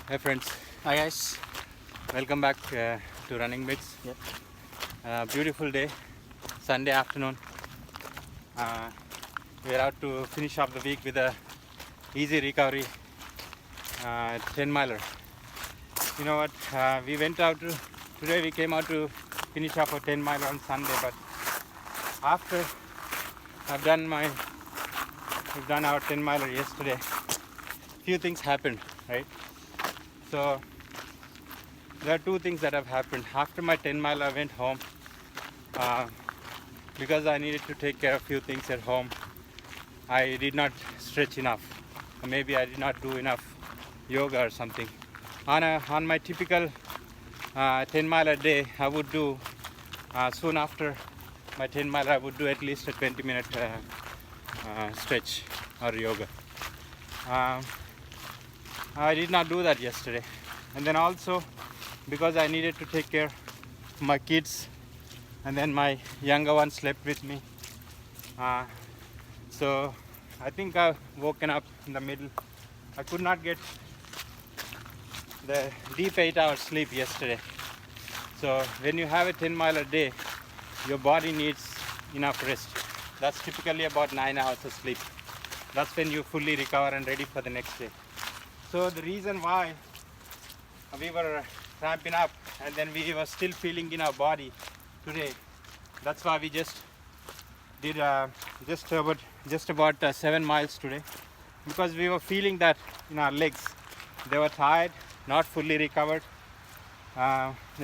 Hey friends, Hi guys. welcome back to Running Bits. Beautiful day, Sunday afternoon. Uh, we're out to finish off the week with a easy recovery 10 miler. You know what? Today we came out to finish off a 10 miler on Sunday, but after I've done we've done our 10 miler yesterday, few things happened, right? So there are two things that have happened. After my 10 mile, I went home because I needed to take care of a few things at home. I did not stretch enough, or maybe I did not do enough yoga or something. On my typical 10 mile a day, I would do soon after my 10 mile, I would do at least a 20-minute stretch or yoga. I did not do that yesterday, and then also because I needed to take care of my kids, and then my younger one slept with me. So I think I've woken up in the middle. I could not get the deep 8-hour sleep yesterday. So when you have a 10 mile a day, your body needs enough rest. That's typically about 9 hours of sleep. That's when you fully recover and ready for the next day. So the reason why we were cramping up and then we were still feeling in our body today, that's why we just did just about 7 miles today, because we were feeling that in our legs. They were tired, not fully recovered,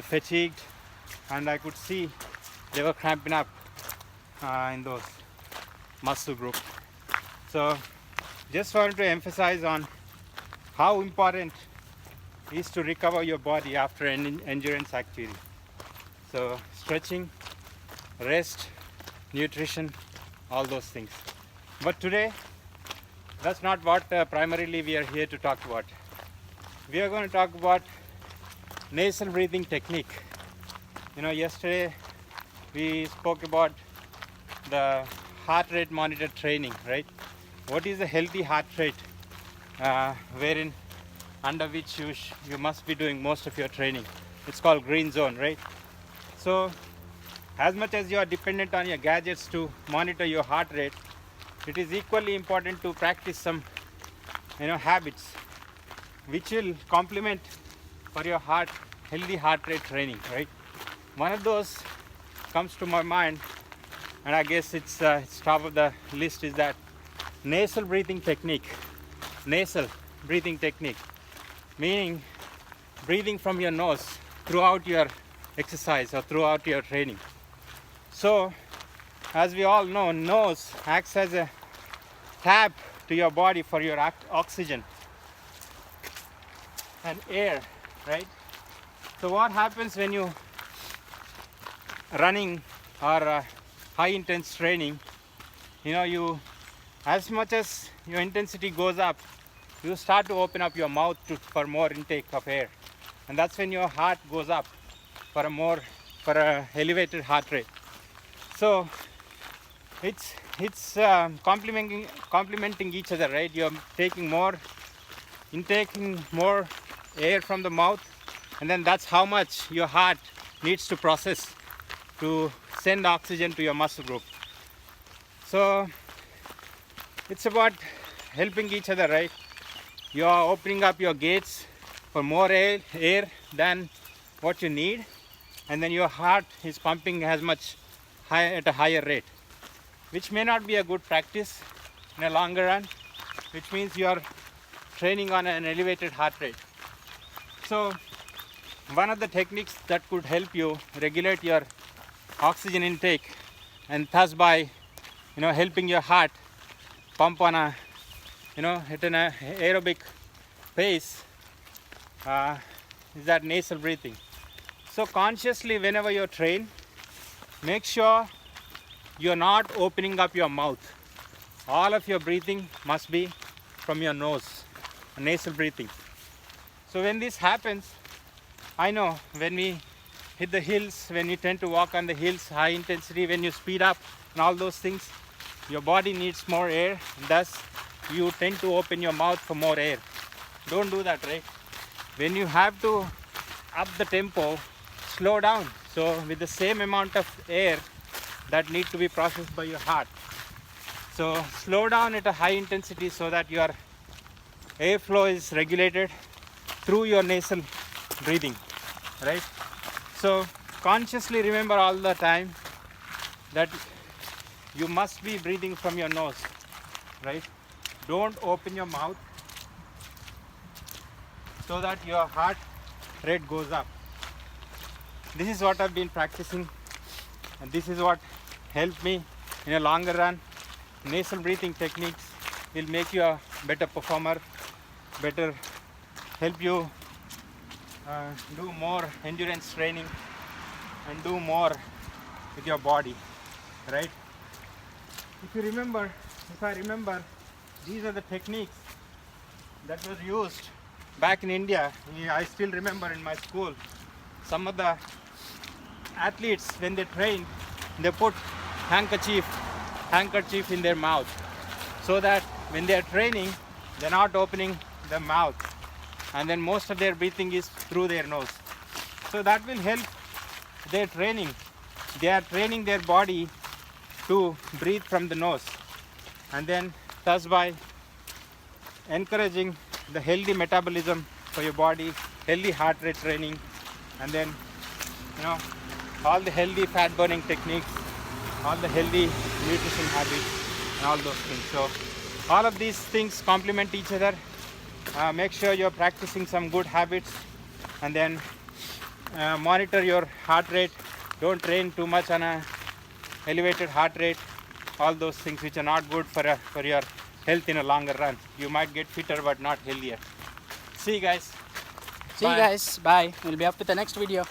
fatigued, and I could see they were cramping up in those muscle groups. So just wanted to emphasize on how important it is to recover your body after an endurance activity. So stretching, rest, nutrition, all those things. But today, that's not what primarily we are here to talk about. We are going to talk about nasal breathing technique. Yesterday we spoke about the heart rate monitor training, right? What is a healthy heart rate wherein under which you must be doing most of your training? It's called green zone, right? So as much as you are dependent on your gadgets to monitor your heart rate, it is equally important to practice some habits which will complement for your healthy heart rate training, right? One of those comes to my mind, and I guess it's top of the list, is that nasal breathing technique. Nasal breathing technique, meaning breathing from your nose throughout your exercise or throughout your training. So as we all know, nose acts as a tap to your body for your oxygen and air, right? So what happens when you running or high intense training, you, as much as your intensity goes up, you start to open up your mouth for more intake of air, and that's when your heart goes up for a elevated heart rate. So it's complementing each other, right? You're intaking more air from the mouth, and then that's how much your heart needs to process to send oxygen to your muscle group. So it's about helping each other, right? You are opening up your gates for more air than what you need, and then your heart is pumping at a higher rate, which may not be a good practice in a longer run, which means you are training on an elevated heart rate. So one of the techniques that could help you regulate your oxygen intake, and thus by helping your heart pump on at an aerobic pace, is that nasal breathing. So consciously, whenever you train, make sure you're not opening up your mouth. All of your breathing must be from your nose, nasal breathing. So when this happens, I know when we hit the hills, when you tend to walk on the hills, high intensity, when you speed up and all those things, your body needs more air, thus you tend to open your mouth for more air. Don't do that, right? when you have to up the tempo, slow down. So with the same amount of air that need to be processed by your heart. So slow down at a high intensity so that your airflow is regulated through your nasal breathing, right? So consciously remember all the time that you must be breathing from your nose, right? Don't open your mouth so that your heart rate goes up. This is what I've been practicing, and this is what helped me in a longer run. Nasal breathing techniques will make you a better performer, better help you do more endurance training and do more with your body, right? If I remember, these are the techniques that was used back in India. I still remember in my school, some of the athletes, when they train, they put handkerchief in their mouth, so that when they are training, they're not opening the mouth, and then most of their breathing is through their nose. So that will help their training. They are training their body to breathe from the nose, and then thus by encouraging the healthy metabolism for your body, healthy heart rate training, and then all the healthy fat burning techniques, all the healthy nutrition habits, and all those things. So all of these things complement each other. Make sure you're practicing some good habits, and then monitor your heart rate. Don't train too much on a elevated heart rate. All those things which are not good for your health in a longer run. You might get fitter but not healthier. See you guys. See you guys. Bye. We'll be up with the next video.